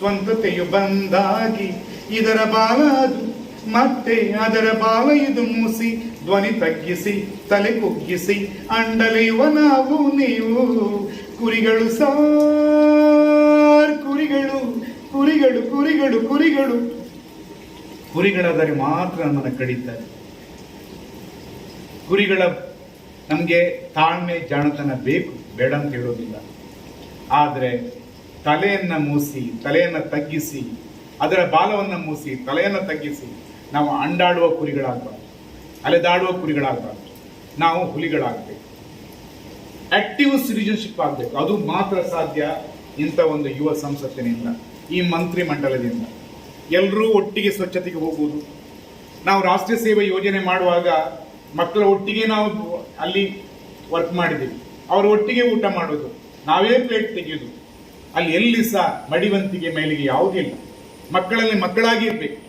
ಸ್ವಂತತೆಯು ಬಂದಾಗಿ ಇದರ ಬಾಲ ಅದು ಮತ್ತೆ ಅದರ ಬಾಲ ಇದು ಮೂಸಿ ಧ್ವನಿ ತಗ್ಗಿಸಿ ತಲೆ ಕುಗ್ಗಿಸಿ ಅಂಡಲೆಯುವ ನಾವು ನೀವು ಕುರಿಗಳು ಸಾರ್ ಕುರಿಗಳು ಕುರಿಗಳು ಕುರಿಗಳು ಕುರಿಗಳು ಕುರಿಗಳಾದರೆ ಮಾತ್ರ ನಮ್ಮನ್ನು ಕಡಿತಾರೆ. ಕುರಿಗಳ ನಮಗೆ ತಾಳ್ಮೆ ಜಾಣತನ ಬೇಕು, ಬೇಡ ಅಂತ ಹೇಳೋದಿಲ್ಲ. ಆದರೆ ತಲೆಯನ್ನು ಮೂಸಿ ತಲೆಯನ್ನು ತಗ್ಗಿಸಿ ಅದರ ಬಾಲವನ್ನು ಮೂಸಿ ತಲೆಯನ್ನು ತಗ್ಗಿಸಿ ನಾವು ಅಂಡಾಡುವ ಕುರಿಗಳಾಗಬಾರ್ದು, ಅಲೆದಾಡುವ ಕುರಿಗಳಾಗಬಾರ್ದು. ನಾವು ಹುಲಿಗಳಾಗಬೇಕು, ಆಕ್ಟಿವ್ ಸಿಟಿಜನ್ಶಿಪ್ ಆಗಬೇಕು. ಅದು ಮಾತ್ರ ಸಾಧ್ಯ ಇಂಥ ಒಂದು ಯುವ ಸಂಸತ್ತಿನಿಂದ, ಈ ಮಂತ್ರಿ ಮಂಡಲದಿಂದ. ಎಲ್ಲರೂ ಒಟ್ಟಿಗೆ ಸ್ವಚ್ಛತೆಗೆ ಹೋಗುವುದು. ನಾವು ರಾಷ್ಟ್ರೀಯ ಸೇವೆ ಯೋಜನೆ ಮಾಡುವಾಗ ಮಕ್ಕಳ ಒಟ್ಟಿಗೆ ನಾವು ಅಲ್ಲಿ ವರ್ಕ್ ಮಾಡಿದ್ದೀವಿ. ಅವರು ಒಟ್ಟಿಗೆ ಊಟ ಮಾಡೋದು, ನಾವೇ ಪ್ಲೇಟ್ ತೆಗೆಯೋದು. ಅಲ್ಲಿ ಎಲ್ಲಿ ಸಹ ಮಡಿವಂತಿಗೆ ಮೇಲಿಗೆ ಯಾವುದಿಲ್ಲ. ಮಕ್ಕಳಲ್ಲಿ ಮಕ್ಕಳಾಗಿ ಇರಬೇಕು.